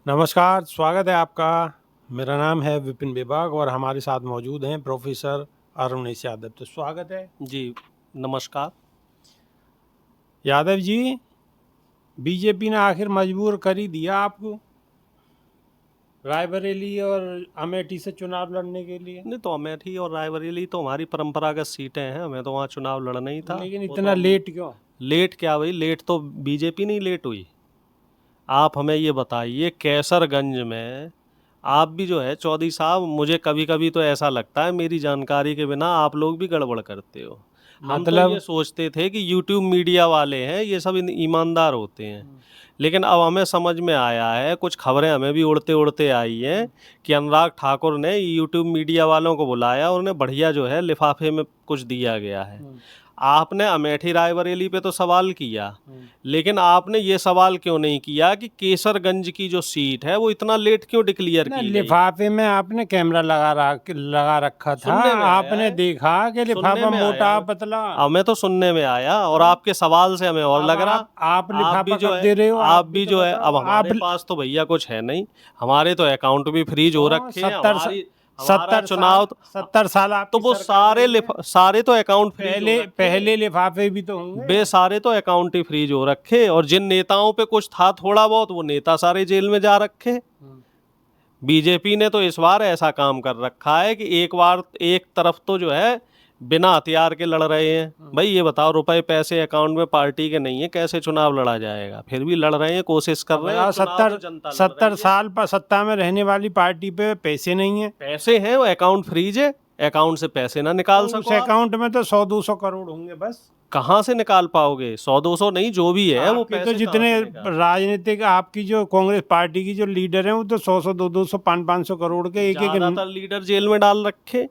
नमस्कार, स्वागत है आपका। मेरा नाम है विपिन बेबाग और हमारे साथ मौजूद हैं प्रोफेसर अरुणेश यादव। तो स्वागत है। जी, नमस्कार। यादव जी, बीजेपी ने आखिर मजबूर कर ही दिया आपको रायबरेली और अमेठी से चुनाव लड़ने के लिए। नहीं तो अमेठी और रायबरेली तो हमारी परंपरागत सीटें हैं, हमें तो वहाँ चुनाव लड़ना ही था। लेकिन वो तो इतना लेट क्यों? लेट क्या भाई, लेट तो बीजेपी नहीं लेट हुई। आप हमें ये बताइए, कैसरगंज में आप भी जो है चौधरी साहब, मुझे कभी कभी तो ऐसा लगता है मेरी जानकारी के बिना आप लोग भी गड़बड़ करते हो। हम तो ये सोचते थे कि यूट्यूब मीडिया वाले हैं, ये सब ईमानदार होते हैं, लेकिन अब हमें समझ में आया है, कुछ खबरें हमें भी उड़ते उड़ते आई हैं कि अनुराग ठाकुर ने यूट्यूब मीडिया वालों को बुलाया और उन्हें बढ़िया जो है लिफाफे में कुछ दिया गया है। आपने अमेठी रायबरेली पे तो सवाल किया, लेकिन आपने ये सवाल क्यों नहीं किया कि केसरगंज की जो सीट है वो इतना लेट क्यों डिक्लेयर की गई? लिफाफे में आपने कैमरा लगा रखा था। सुनने में आपने देखा कि लिफाफा मोटा पतला। हमें तो सुनने में आया और आपके सवाल से हमें और लग रहा आप लिफाफा जो कब है दे रहे हो? आप भी तो जो है, अब बताओ। हमारे पास तो भैया कुछ है नहीं, हमारे तो अकाउंट भी फ्रीज हो रखे हैं। हमारा चुनाव 70 साल तो वो सारे तो अकाउंट पहले लिफाफे भी तो होंगे। सारे तो अकाउंट ही फ्रीज हो रखे, और जिन नेताओं पे कुछ था थोड़ा बहुत, वो नेता सारे जेल में जा रखे। बीजेपी ने तो इस बार ऐसा काम कर रखा है कि एक बार एक तरफ तो जो है बिना हथियार के लड़ रहे हैं। भाई ये बताओ, रुपए पैसे अकाउंट में पार्टी के नहीं है, कैसे चुनाव लड़ा जाएगा? फिर भी लड़ रहे हैं, कोशिश कर रहे हैं। 70 साल पर सत्ता में रहने वाली पार्टी पे पैसे नहीं है। पैसे हैं, वो अकाउंट फ्रीज है, अकाउंट से पैसे ना निकाल सको। उस अकाउंट में तो 100-200 करोड़ होंगे बस। कहाँ से निकाल पाओगे? 100-200 नहीं, जो भी है वो पैसे तो जितने राजनीतिक आपकी जो कांग्रेस पार्टी की जो लीडर हैं वो तो 100-100 200 500 करोड़ के एक ज्यादातर लीडर जेल में डाल रखे।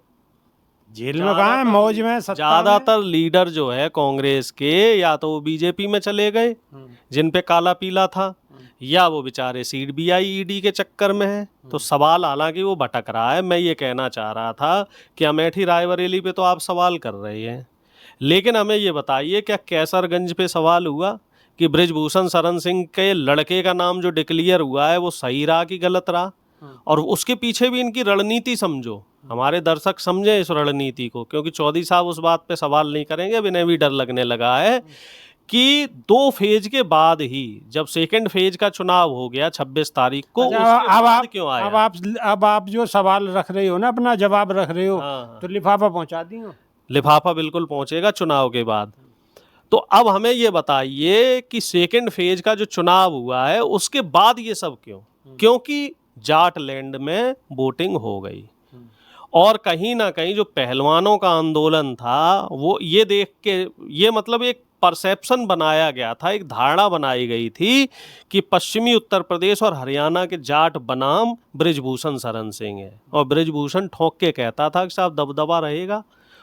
जेल में कहाँ है, मौज में ज्यादातर लीडर जो है कांग्रेस के, या तो वो बीजेपी में चले गए जिन पे काला पीला था, या वो बेचारे सीबीआई ईडी के चक्कर में है। तो सवाल हालांकि वो भटक रहा है। मैं ये कहना चाह रहा था कि अमेठी रायबरेली पे तो आप सवाल कर रहे हैं, लेकिन हमें ये बताइए, क्या कैसरगंज पे सवाल हुआ कि बृजभूषण शरण सिंह के लड़के का नाम जो डिक्लेयर हुआ है वो सही रहा कि गलत रहा? और उसके पीछे भी इनकी रणनीति समझो, हमारे दर्शक समझे इस रणनीति को, क्योंकि चौधरी साहब उस बात पे सवाल नहीं करेंगे। अब इन्हें भी डर लगने लगा है कि 2 फेज के बाद ही, जब सेकंड फेज का चुनाव हो गया 26 तारीख को, उसके बाद क्यों आया? अब आप जो सवाल रख रहे हो ना, अपना जवाब रख रहे हो। तो लिफाफा पहुंचा दी हो। लिफाफा बिल्कुल पहुंचेगा चुनाव के बाद। तो अब हमें ये बताइए कि सेकंड फेज का जो चुनाव हुआ है उसके बाद ये सब क्यों? क्योंकि जाटलैंड में वोटिंग हो गई, और कहीं ना कहीं जो पहलवानों का आंदोलन था वो ये देख के, ये मतलब एक परसेप्शन बनाया गया था, एक धारणा बनाई गई थी कि पश्चिमी उत्तर प्रदेश और हरियाणा के जाट बनाम बृजभूषण शरण सिंह है, और बृजभूषण ठोक के कहता था कि साहब दबदबा रहेगा,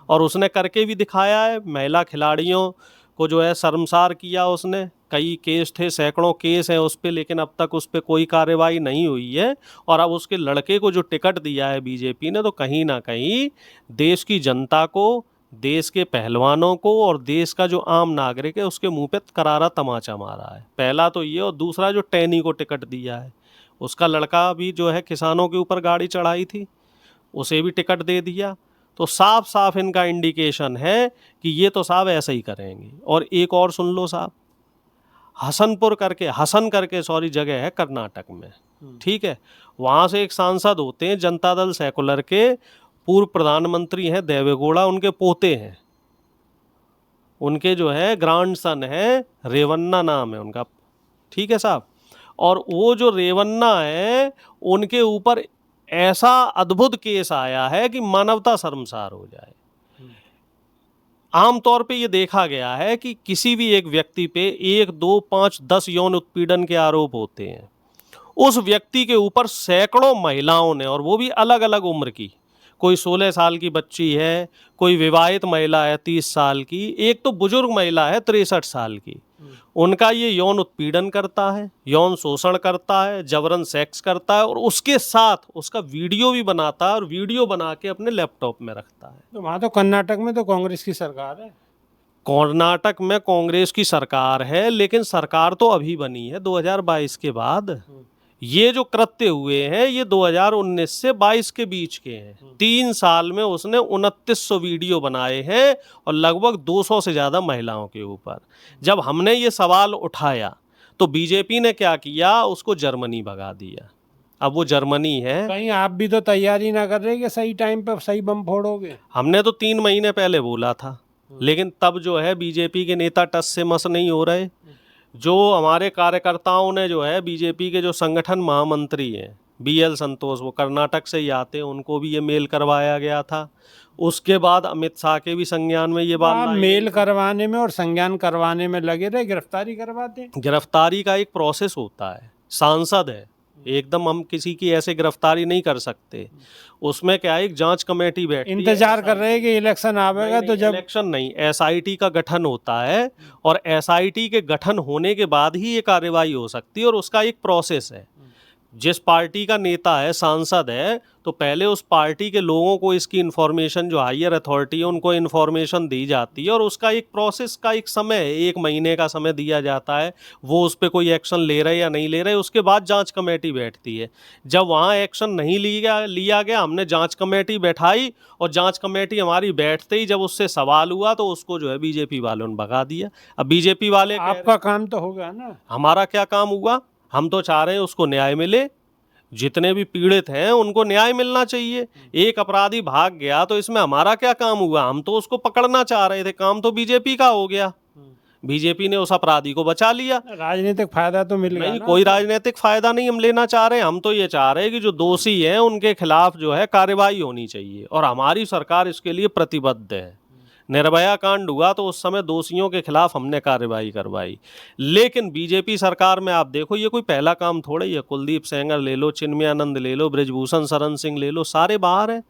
और उसने करके भी दिखाया है। महिला खिलाड़ियों को जो है शर्मसार किया उसने। कई केस थे, सैकड़ों केस हैं उस पर, लेकिन अब तक उस पर कोई कार्रवाई नहीं हुई है। और अब उसके लड़के को जो टिकट दिया है बीजेपी ने, तो कहीं ना कहीं देश की जनता को, देश के पहलवानों को और देश का जो आम नागरिक है उसके मुंह पे करारा तमाचा मारा है। पहला तो ये, और दूसरा जो टैनी को टिकट दिया है, उसका लड़का भी जो है किसानों के ऊपर गाड़ी चढ़ाई थी, उसे भी टिकट दे दिया। तो साफ साफ इनका इंडिकेशन है कि ये तो साहब ऐसा ही करेंगे। और एक और सुन लो साहब, हसन करके सॉरी जगह है कर्नाटक में, ठीक है, वहाँ से एक सांसद होते हैं जनता दल सेकुलर के, पूर्व प्रधानमंत्री हैं देवेगौड़ा, उनके पोते हैं, उनके जो है ग्रैंडसन है, रेवन्ना नाम है उनका, ठीक है साहब। और वो जो रेवन्ना है, उनके ऊपर ऐसा अद्भुत केस आया है कि मानवता शर्मसार हो जाए। आमतौर पे ये देखा गया है कि किसी भी एक व्यक्ति पे 1, 2, 5, 10 यौन उत्पीड़न के आरोप होते हैं, उस व्यक्ति के ऊपर सैकड़ों महिलाओं ने, और वो भी अलग अलग उम्र की, कोई 16 साल की बच्ची है, कोई विवाहित महिला है 30 साल की, एक तो बुजुर्ग महिला है 63 साल की, उनका ये यौन उत्पीड़न करता है, यौन शोषण करता है, जबरन सेक्स करता है, और उसके साथ उसका वीडियो भी बनाता है, और वीडियो बना के अपने लैपटॉप में रखता है। तो वहाँ तो कर्नाटक में तो कांग्रेस की सरकार है। कर्नाटक में कांग्रेस की सरकार है, लेकिन सरकार तो अभी बनी है 2022 के बाद। ये जो कृत्य हुए हैं ये 2019 से 22 के बीच के हैं। 3 साल में उसने 2900 वीडियो बनाए हैं और लगभग 200 से ज़्यादा महिलाओं के ऊपर। जब हमने ये सवाल उठाया तो बीजेपी ने क्या किया, उसको जर्मनी भगा दिया। अब वो जर्मनी है। कहीं आप भी तो तैयारी ना कर रहे कि सही टाइम पे सही बम फोड़ोगे। हमने तो 3 महीने पहले बोला था, लेकिन तब जो है बीजेपी के नेता टस से मस नहीं हो रहे। जो हमारे कार्यकर्ताओं ने जो है बीजेपी के जो संगठन महामंत्री हैं BL संतोष, वो कर्नाटक से ही आते हैं, उनको भी ये मेल करवाया गया था। उसके बाद अमित शाह के भी संज्ञान में ये बात आप लाई मेल गई। करवाने में और संज्ञान करवाने में लगे रहे, गिरफ्तारी करवाते। गिरफ्तारी का एक प्रोसेस होता है, सांसद है, एकदम हम किसी की ऐसे गिरफ्तारी नहीं कर सकते। उसमें क्या है, एक जांच कमेटी बैठती है। इंतजार कर रहे हैं कि इलेक्शन आवेगा तो जब इलेक्शन नहीं, SIT का गठन होता है और SIT के गठन होने के बाद ही ये कार्रवाई हो सकती है और उसका एक प्रोसेस है। जिस पार्टी का नेता है, सांसद है, तो पहले उस पार्टी के लोगों को इसकी इन्फॉर्मेशन, जो हायर अथॉरिटी है उनको इन्फॉर्मेशन दी जाती है और उसका एक प्रोसेस का एक समय है, 1 महीने का समय दिया जाता है। वो उस पर कोई एक्शन ले रहे या नहीं ले रहे, उसके बाद जांच कमेटी बैठती है। जब वहाँ एक्शन नहीं लिया गया, हमने जांच कमेटी बैठाई और जांच कमेटी हमारी बैठते ही जब उससे सवाल हुआ तो उसको जो है बीजेपी वालों ने भगा दिया। अब बीजेपी वाले आपका काम तो होगा ना। हमारा क्या काम हुआ, हम तो चाह रहे हैं उसको न्याय मिले। जितने भी पीड़ित हैं उनको न्याय मिलना चाहिए। एक अपराधी भाग गया तो इसमें हमारा क्या काम हुआ, हम तो उसको पकड़ना चाह रहे थे, काम तो बीजेपी का हो गया। बीजेपी ने उस अपराधी को बचा लिया। राजनीतिक फायदा तो मिल गया नहीं, ना। कोई राजनीतिक फायदा नहीं हम लेना चाह रहे हैं। हम तो ये चाह रहे हैं कि जो दोषी हैं उनके खिलाफ जो है कार्रवाई होनी चाहिए और हमारी सरकार इसके लिए प्रतिबद्ध है। निर्भया कांड हुआ तो उस समय दोषियों के खिलाफ हमने कार्रवाई करवाई, लेकिन बीजेपी सरकार में आप देखो ये कोई पहला काम थोड़ा ही है। कुलदीप सेंगर ले लो, चिन्मयानंद ले लो, ब्रिजभूषण शरण सिंह ले लो, सारे बाहर हैं।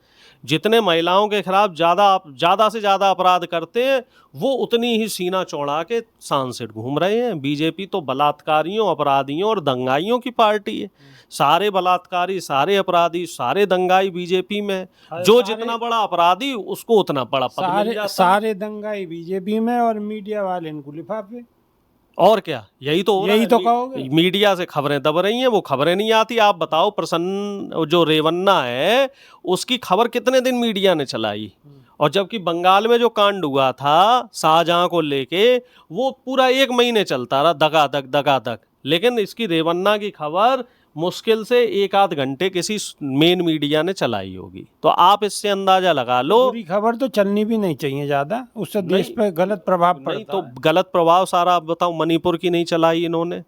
जितने महिलाओं के खिलाफ ज़्यादा से ज़्यादा अपराध करते हैं वो उतनी ही सीना चौड़ा के सांसद घूम रहे हैं। बीजेपी तो बलात्कारियों, अपराधियों और दंगाइयों की पार्टी है। सारे बलात्कारी, सारे अपराधी, सारे दंगाई बीजेपी में है। जो जितना बड़ा अपराधी उसको उतना बड़ा पद मिल जाता है। सारे दंगाई बीजेपी में और मीडिया वाले इनको लिफाफे। और क्या, यही तो हो रहा यही है। तो कहोगे। मीडिया से खबरें दब रही हैं, वो खबरें नहीं आती। आप बताओ, प्रसन्न जो रेवन्ना है उसकी खबर कितने दिन मीडिया ने चलाई, और जबकि बंगाल में जो कांड हुआ था शाहजहां को लेके वो पूरा 1 महीने चलता रहा, दगादग। लेकिन इसकी रेवन्ना की खबर मुश्किल से 1 आध घंटे किसी मेन मीडिया ने चलाई होगी। तो आप इससे अंदाजा लगा लो। पूरी खबर तो चलनी भी नहीं चाहिए ज्यादा, उससे देश पे गलत प्रभाव नहीं पड़ता तो है। गलत प्रभाव सारा। आप बताओ, मणिपुर की नहीं चलाई इन्होंने,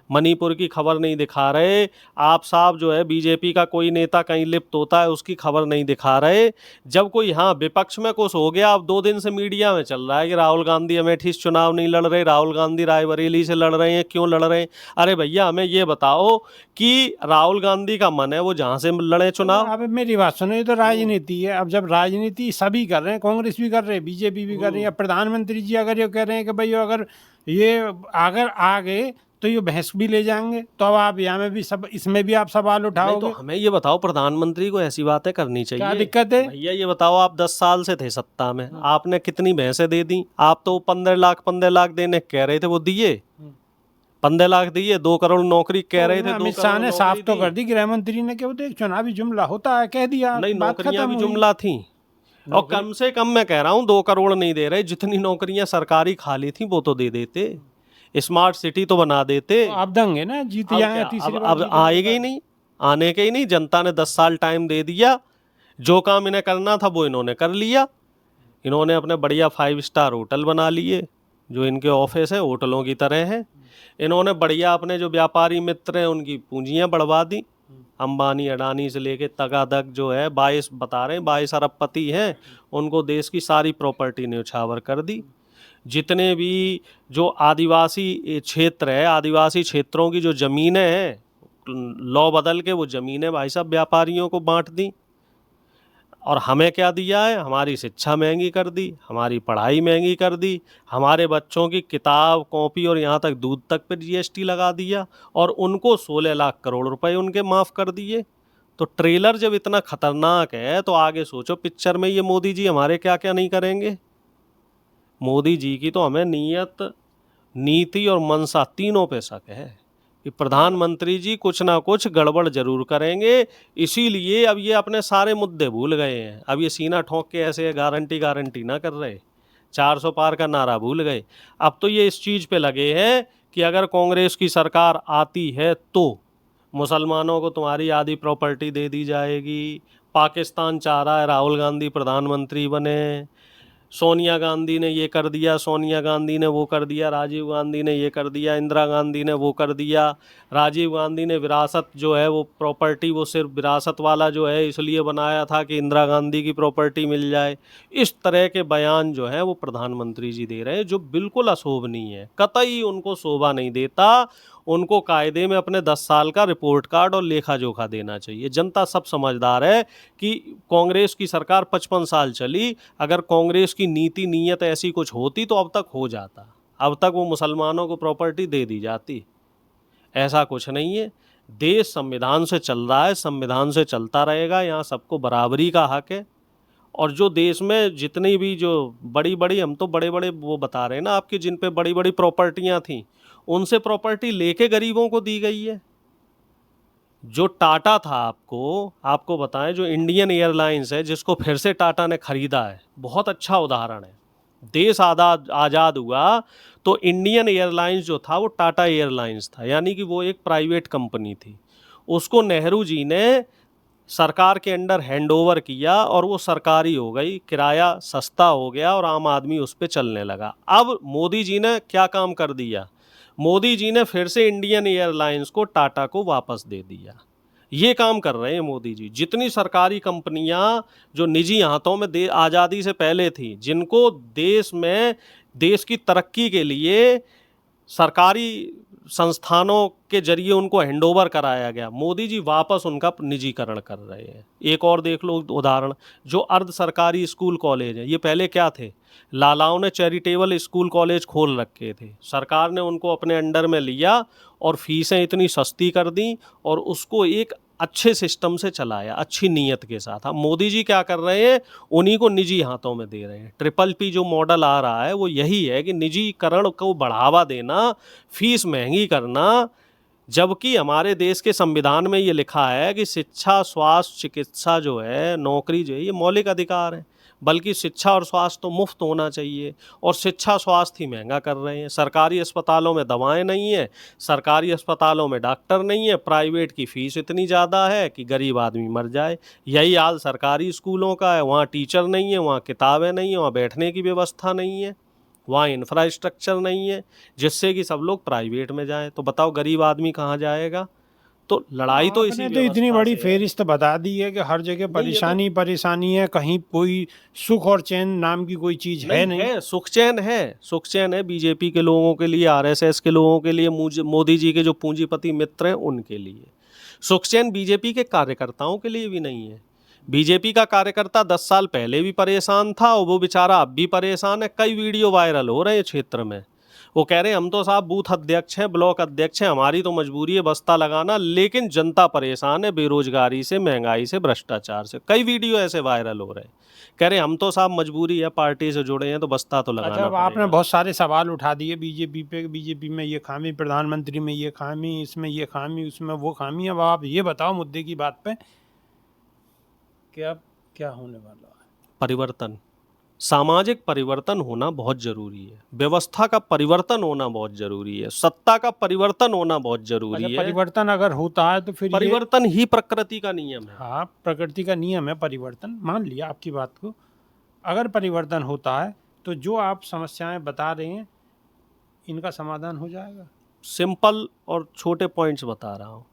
मणिपुर की खबर नहीं दिखा रहे। आप साहब जो है बीजेपी का कोई नेता कहीं लिप्त होता है उसकी खबर नहीं दिखा रहे। जब कोई हाँ विपक्ष में कुछ हो गया, अब 2 दिन से मीडिया में चल रहा है कि राहुल गांधी अमेठी से चुनाव नहीं लड़ रहे, राहुल गांधी रायबरेली से लड़ रहे हैं, क्यों लड़ रहे हैं। अरे भैया हमें ये बताओ कि राहुल गांधी का मन है वो जहाँ से लड़े चुनाव। अब मेरी बात सुनो, ये तो राजनीति है। अब जब राजनीति सभी कर रहे हैं, कांग्रेस भी कर रहे हैं, बीजेपी भी कर रही है, प्रधानमंत्री जी अगर ये कह रहे हैं कि भाई अगर ये अगर आ गए तो ये भैंस भी ले जाएंगे, तो अब आप यहाँ में भी सब, इसमें भी आप सवाल नहीं उठाओगे। तो हमें ये बताओ, प्रधानमंत्री को ऐसी बातें करनी चाहिए। क्या दिक्कत है? भैया ये बताओ, आप 10 साल से थे सत्ता में, आपने कितनी भैंसें दे दी? आप तो 15 लाख देने कह रहे थे, वो दिए? 15 लाख दिए, 2 करोड़ नौकरी कह रहे थे। अमित शाह ने साफ तो कर दी, गृह मंत्री ने, कि वो तो एक चुनावी जुमला होता है, कह दिया। नहीं, बात नौकरियां खत्म भी हुई। जुमला थी। और कम से कम मैं कह रहा हूँ 2 करोड़ नहीं दे रहे, जितनी नौकरियां सरकारी खाली थी वो तो दे देते। स्मार्ट सिटी तो बना देते। तो आप दंगे ना, जीत जाए तीसरी बार। अब आएगा ही नहीं, आने के ही नहीं। जनता ने 10 साल टाइम दे दिया, जो काम इन्हें करना था वो इन्होंने कर लिया। इन्होंने अपने बढ़िया 5 स्टार होटल बना लिए, जो इनके ऑफिस है होटलों की तरह हैं। इन्होंने बढ़िया अपने जो व्यापारी मित्र हैं उनकी पूंजियां बढ़वा दी। अंबानी अडानी से लेके तगातक जो है 22 बता रहे हैं 22 अरबपति हैं, उनको देश की सारी प्रॉपर्टी न्यौछावर कर दी। जितने भी जो आदिवासी क्षेत्र है, आदिवासी क्षेत्रों की जो ज़मीनें हैं, लॉ बदल के वो ज़मीनें भाई साहब व्यापारियों को बांट दी। और हमें क्या दिया है? हमारी शिक्षा महंगी कर दी, हमारी पढ़ाई महंगी कर दी, हमारे बच्चों की किताब कॉपी और यहाँ तक दूध तक पर GST लगा दिया, और उनको 16 लाख करोड़ रुपए उनके माफ़ कर दिए। तो ट्रेलर जब इतना खतरनाक है तो आगे सोचो पिक्चर में ये मोदी जी हमारे क्या क्या नहीं करेंगे। मोदी जी की तो हमें नीयत, नीति और मनसा तीनों पे शक है। कि प्रधानमंत्री जी कुछ ना कुछ गड़बड़ जरूर करेंगे, इसीलिए अब ये अपने सारे मुद्दे भूल गए हैं। अब ये सीना ठोक के ऐसे गारंटी ना कर रहे, 400 पार का नारा भूल गए। अब तो ये इस चीज़ पे लगे हैं कि अगर कांग्रेस की सरकार आती है तो मुसलमानों को तुम्हारी आधी प्रॉपर्टी दे दी जाएगी। पाकिस्तान चाह रहा है राहुल गांधी प्रधानमंत्री बने, सोनिया गांधी ने ये कर दिया, सोनिया गांधी ने वो कर दिया, राजीव गांधी ने ये कर दिया, इंदिरा गांधी ने वो कर दिया। राजीव गांधी ने विरासत जो है वो प्रॉपर्टी वो सिर्फ विरासत वाला जो है इसलिए बनाया था कि इंदिरा गांधी की प्रॉपर्टी मिल जाए। इस तरह के बयान जो है वो प्रधानमंत्री जी दे रहे हैं, जो बिल्कुल अशोभनीय है, कतई उनको शोभा नहीं देता। उनको कायदे में अपने 10 साल का रिपोर्ट कार्ड और लेखा जोखा देना चाहिए। जनता सब समझदार है कि कांग्रेस की सरकार 55 साल चली, अगर कांग्रेस की नीति नीयत ऐसी कुछ होती तो अब तक हो जाता, अब तक वो मुसलमानों को प्रॉपर्टी दे दी जाती। ऐसा कुछ नहीं है, देश संविधान से चल रहा है, संविधान से चलता रहेगा, यहाँ सबको बराबरी का हक है। और जो देश में जितनी भी जो बड़ी बड़ी, हम तो बड़े बड़े वो बता रहे हैं ना आपकी, जिन पे बड़ी बड़ी प्रॉपर्टियाँ थीं उनसे प्रॉपर्टी लेके गरीबों को दी गई है। जो टाटा था, आपको बताएं, जो इंडियन एयरलाइंस है जिसको फिर से टाटा ने खरीदा है, बहुत अच्छा उदाहरण है। देश आज़ाद हुआ तो इंडियन एयरलाइंस जो था वो टाटा एयरलाइंस था, यानी कि वो एक प्राइवेट कंपनी थी। उसको नेहरू जी ने सरकार के अंडर हैंडओवर किया और वो सरकारी हो गई, किराया सस्ता हो गया और आम आदमी उस पर चलने लगा। अब मोदी जी ने क्या काम कर दिया, मोदी जी ने फिर से इंडियन एयरलाइंस को टाटा को वापस दे दिया। ये काम कर रहे हैं मोदी जी। जितनी सरकारी कंपनियां जो निजी हाथों में आज़ादी से पहले थी, जिनको देश में देश की तरक्की के लिए सरकारी संस्थानों के जरिए उनको हैंडओवर कराया गया, मोदी जी वापस उनका निजीकरण कर रहे हैं। एक और देख लो उदाहरण, जो अर्ध सरकारी स्कूल कॉलेज हैं, ये पहले क्या थे, लालाओं ने चैरिटेबल स्कूल कॉलेज खोल रखे थे, सरकार ने उनको अपने अंडर में लिया और फीसें इतनी सस्ती कर दी और उसको एक अच्छे सिस्टम से चलाया, अच्छी नीयत के साथ। अब मोदी जी क्या कर रहे हैं, उन्हीं को निजी हाथों में दे रहे हैं। PPP जो मॉडल आ रहा है वो यही है कि निजीकरण को बढ़ावा देना, फीस महंगी करना, जबकि हमारे देश के संविधान में ये लिखा है कि शिक्षा, स्वास्थ्य, चिकित्सा जो है, नौकरी जो है, ये मौलिक अधिकार है। बल्कि शिक्षा और स्वास्थ्य तो मुफ्त होना चाहिए, और शिक्षा स्वास्थ्य ही महंगा कर रहे हैं। सरकारी अस्पतालों में दवाएं नहीं है, सरकारी अस्पतालों में डॉक्टर नहीं है, प्राइवेट की फ़ीस इतनी ज़्यादा है कि गरीब आदमी मर जाए। यही हाल सरकारी स्कूलों का है, वहाँ टीचर नहीं है, वहाँ किताबें नहीं हैं, वहाँ बैठने की व्यवस्था नहीं है, वहाँ इंफ्रास्ट्रक्चर नहीं है, जिससे कि सब लोग प्राइवेट में जाएं। तो बताओ गरीब आदमी कहाँ जाएगा? तो लड़ाई तो इसी आपने तो इतनी व्यवस्था बड़ी से है। फेरिस्त बता दी है कि हर जगह परेशानी परेशानी है, कहीं कोई सुख और चैन नाम की कोई चीज है नहीं। है, सुख चैन है, सुख चैन है बीजेपी के लोगों के लिए, आरएसएस के लोगों के लिए, मोदी जी के जो पूंजीपति मित्र हैं उनके लिए। सुख चैन बीजेपी के कार्यकर्ताओं के लिए भी नहीं है। बीजेपी का कार्यकर्ता 10 साल पहले भी परेशान था और वो बेचारा अब भी परेशान है। कई वीडियो वायरल हो रहे हैं क्षेत्र में, वो कह रहे हैं हम तो साहब बूथ अध्यक्ष हैं, ब्लॉक अध्यक्ष हैं, हमारी तो मजबूरी है बस्ता लगाना, लेकिन जनता परेशान है बेरोजगारी से, महंगाई से, भ्रष्टाचार से। कई वीडियो ऐसे वायरल हो रहे हैं, कह रहे हैं हम तो साहब मजबूरी है, पार्टी से जुड़े हैं तो बस्ता तो लगाना अच्छा, आपने पड़ेगा। बहुत सारे सवाल उठा दिए बीजेपी पे, बीजेपी में ये खामी, प्रधानमंत्री में ये खामी, इसमें ये खामी, उसमें वो खामी। अब आप ये बताओ मुद्दे की बात पे कि अब क्या होने वाला है। परिवर्तन, सामाजिक परिवर्तन होना बहुत जरूरी है, व्यवस्था का परिवर्तन होना बहुत जरूरी है, सत्ता का परिवर्तन होना बहुत जरूरी अच्छा, है। परिवर्तन अगर होता है तो फिर ये, परिवर्तन ही प्रकृति का नियम है। हाँ, प्रकृति का नियम है परिवर्तन, मान लिया आपकी बात को। अगर परिवर्तन होता है तो जो आप समस्याएं बता रहे हैं इनका समाधान हो जाएगा। सिंपल और छोटे पॉइंट्स बता रहा हूँ।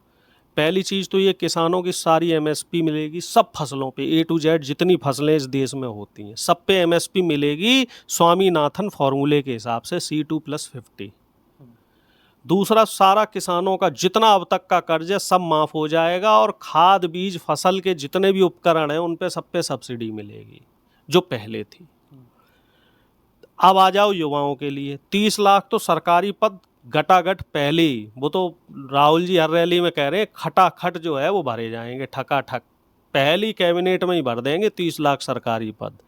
पहली चीज़ तो ये, किसानों की सारी एमएसपी मिलेगी, सब फसलों पे, A to Z जितनी फसलें इस देश में होती हैं सब पे एमएसपी मिलेगी, स्वामीनाथन फॉर्मूले के हिसाब से C2+50। दूसरा, सारा किसानों का जितना अब तक का कर्ज है सब माफ़ हो जाएगा, और खाद बीज फसल के जितने भी उपकरण हैं उन पे सब पे सब्सिडी मिलेगी जो पहले थी। अब आ जाओ युवाओं के लिए, 30 लाख तो सरकारी पद गटागट पहले ही, वो तो राहुल जी हर रैली में कह रहे हैं खटाखट जो है वो भरे जाएंगे, ठकाठक पहली कैबिनेट में ही भर देंगे 30 लाख सरकारी पद।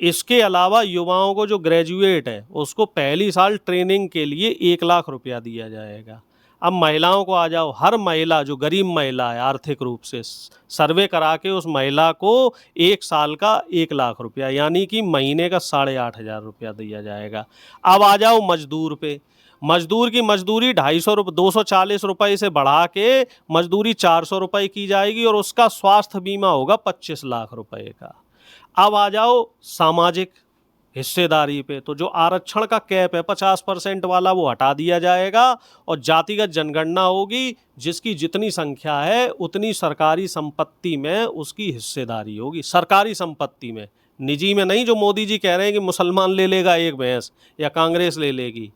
इसके अलावा युवाओं को जो ग्रेजुएट है उसको पहली साल ट्रेनिंग के लिए 1 लाख रुपया दिया जाएगा। अब महिलाओं को आ जाओ, हर महिला जो गरीब महिला है आर्थिक रूप से, सर्वे करा के उस महिला को 1 साल का 1 लाख रुपया यानी कि महीने का 8,500 रुपया दिया जाएगा। अब आ जाओ मजदूर पे, मजदूर की मजदूरी 240 रुपये से बढ़ा के मजदूरी 400 रुपये की जाएगी और उसका स्वास्थ्य बीमा होगा 25 लाख रुपए का। अब आ जाओ सामाजिक हिस्सेदारी पे, तो जो आरक्षण का कैप है 50% वाला वो हटा दिया जाएगा और जातिगत जनगणना होगी, जिसकी जितनी संख्या है उतनी सरकारी संपत्ति में उसकी हिस्सेदारी होगी। सरकारी संपत्ति में, निजी में नहीं, जो मोदी जी कह रहे हैं कि मुसलमान ले लेगा एक भैंस या कांग्रेस ले लेगी।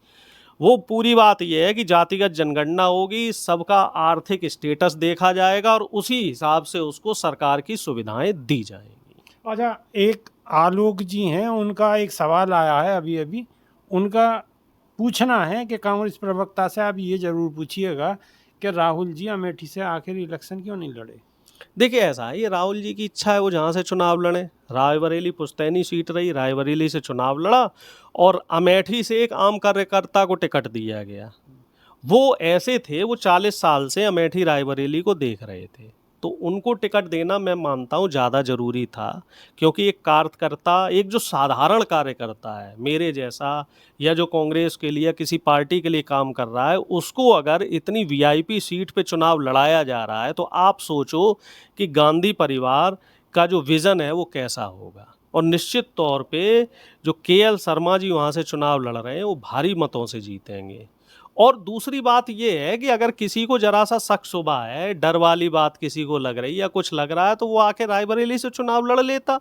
वो पूरी बात यह है कि जातिगत जनगणना होगी, सबका आर्थिक स्टेटस देखा जाएगा और उसी हिसाब से उसको सरकार की सुविधाएं दी जाएंगी। अच्छा, एक आलोक जी हैं, उनका एक सवाल आया है अभी अभी, उनका पूछना है कि कांग्रेस प्रवक्ता से आप ये जरूर पूछिएगा कि राहुल जी अमेठी से आखिर इलेक्शन क्यों नहीं लड़े। देखिए ऐसा है, ये राहुल जी की इच्छा है, वो जहाँ से चुनाव लड़े। रायबरेली पुश्तैनी सीट रही, रायबरेली से चुनाव लड़ा और अमेठी से एक आम कार्यकर्ता को टिकट दिया गया। वो ऐसे थे, वो 40 साल से अमेठी रायबरेली को देख रहे थे, तो उनको टिकट देना मैं मानता हूँ ज़्यादा ज़रूरी था, क्योंकि एक कार्यकर्ता, एक जो साधारण कार्यकर्ता है मेरे जैसा, या जो कांग्रेस के लिए किसी पार्टी के लिए काम कर रहा है, उसको अगर इतनी वीआईपी सीट पे चुनाव लड़ाया जा रहा है, तो आप सोचो कि गांधी परिवार का जो विज़न है वो कैसा होगा। और निश्चित तौर पे जो केएल शर्मा जी वहाँ से चुनाव लड़ रहे हैं वो भारी मतों से जीतेंगे। और दूसरी बात ये है कि अगर किसी को जरा सा शक शुबा है, डर वाली बात किसी को लग रही है या कुछ लग रहा है, तो वो आके रायबरेली से चुनाव लड़ लेता।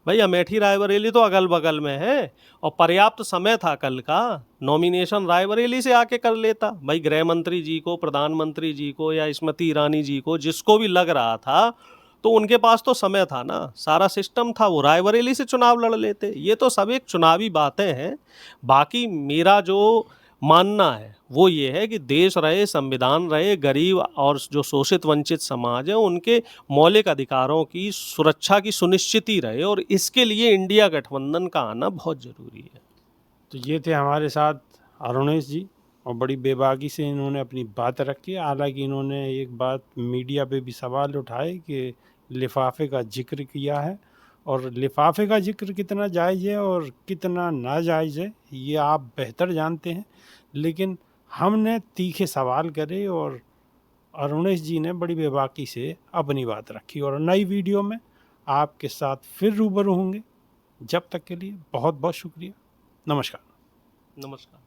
भाई अमेठी रायबरेली तो अगल बगल में है और पर्याप्त समय था कल का, नॉमिनेशन रायबरेली से आके कर लेता। भाई गृह मंत्री जी को, प्रधानमंत्री जी को या स्मृति ईरानी जी को, जिसको भी लग रहा था, तो उनके पास तो समय था ना, सारा सिस्टम था, वो रायबरेली से चुनाव लड़ लेते। ये तो सब एक चुनावी बातें हैं। बाकी मेरा जो मानना है वो ये है कि देश रहे, संविधान रहे, गरीब और जो शोषित वंचित समाज है उनके मौलिक अधिकारों की सुरक्षा की सुनिश्चिति रहे, और इसके लिए इंडिया गठबंधन का आना बहुत ज़रूरी है। तो ये थे हमारे साथ अरुणेश जी, और बड़ी बेबाकी से इन्होंने अपनी बात रखी। हालांकि इन्होंने एक बात मीडिया पे भी सवाल उठाए कि लिफाफे का जिक्र किया है, और लिफाफे का जिक्र कितना जायज़ है और कितना नाजायज़ है ये आप बेहतर जानते हैं, लेकिन हमने तीखे सवाल करे और अरुणेश जी ने बड़ी बेबाकी से अपनी बात रखी। और नई वीडियो में आपके साथ फिर रूबरू होंगे। जब तक के लिए बहुत बहुत शुक्रिया। नमस्कार। नमस्कार।